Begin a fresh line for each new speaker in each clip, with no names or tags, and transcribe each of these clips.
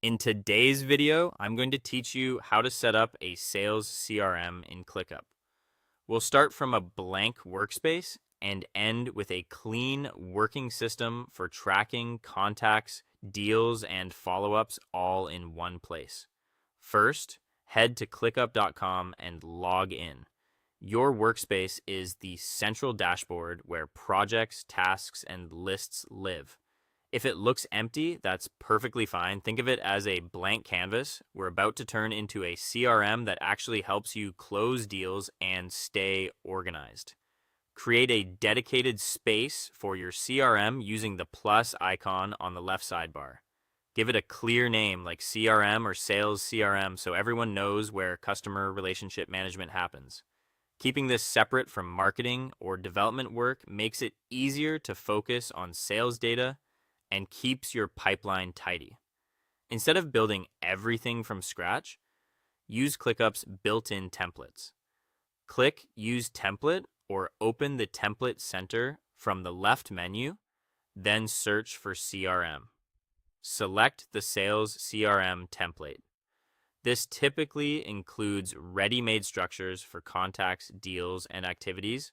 In today's video, I'm going to teach you how to set up a sales CRM in ClickUp. We'll start from a blank workspace and end with a clean working system for tracking contacts, deals, and follow-ups all in one place. First, head to clickup.com and log in. Your workspace is the central dashboard where projects, tasks, and lists live. If it looks empty, that's perfectly fine. Think of it as a blank canvas. We're about to turn into a CRM that actually helps you close deals and stay organized. Create a dedicated space for your CRM using the plus icon on the left sidebar. Give it a clear name like CRM or Sales CRM so everyone knows where customer relationship management happens. Keeping this separate from marketing or development work makes it easier to focus on sales data and keeps your pipeline tidy. Instead of building everything from scratch, use ClickUp's built-in templates. Click Use Template or open the Template Center from the left menu, then search for CRM. Select the Sales CRM template. This typically includes ready-made structures for contacts, deals, and activities,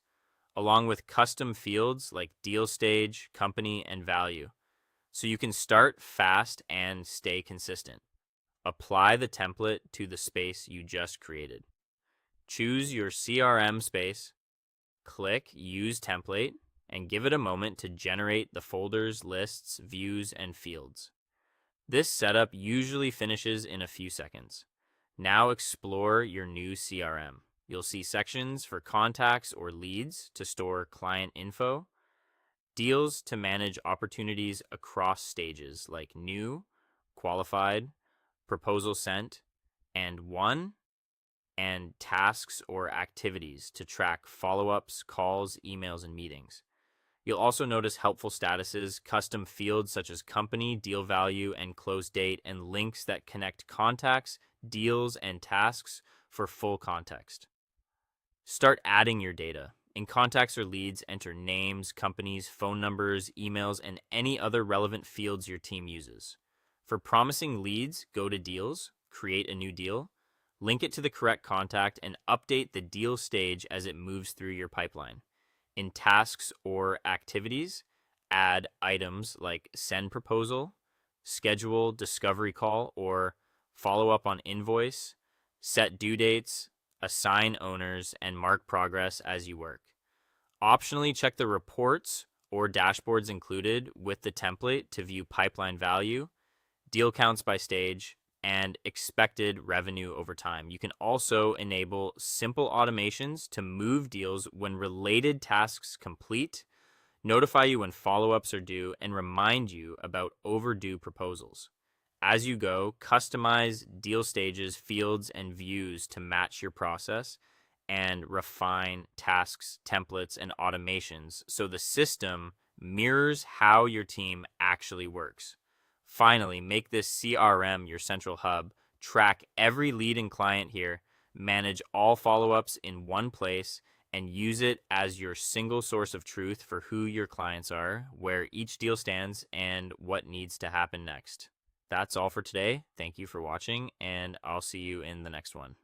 along with custom fields like deal stage, company, and value. So you can start fast and stay consistent. Apply the template to the space you just created. Choose your CRM space, click Use Template, and give it a moment to generate the folders, lists, views, and fields. This setup usually finishes in a few seconds. Now explore your new CRM. You'll see sections for contacts or leads to store client info, deals to manage opportunities across stages like new, qualified, proposal sent, and won, and tasks or activities to track follow-ups, calls, emails, and meetings. You'll also notice helpful statuses, custom fields such as company, deal value, and close date, and links that connect contacts, deals, and tasks for full context. Start adding your data. In contacts or leads, enter names, companies, phone numbers, emails, and any other relevant fields your team uses. For promising leads, go to Deals, create a new deal, link it to the correct contact, and update the deal stage as it moves through your pipeline. In tasks or activities, add items like send proposal, schedule discovery call, or follow up on invoice, set due dates, assign owners, and mark progress as you work. Optionally, check the reports or dashboards included with the template to view pipeline value, deal counts by stage, and expected revenue over time. You can also enable simple automations to move deals when related tasks complete, notify you when follow-ups are due, and remind you about overdue proposals. As you go, customize deal stages, fields, and views to match your process and refine tasks, templates, and automations so the system mirrors how your team actually works. Finally, make this CRM your central hub. Track every lead and client here, manage all follow-ups in one place, and use it as your single source of truth for who your clients are, where each deal stands, and what needs to happen next. That's all for today. Thank you for watching, and I'll see you in the next one.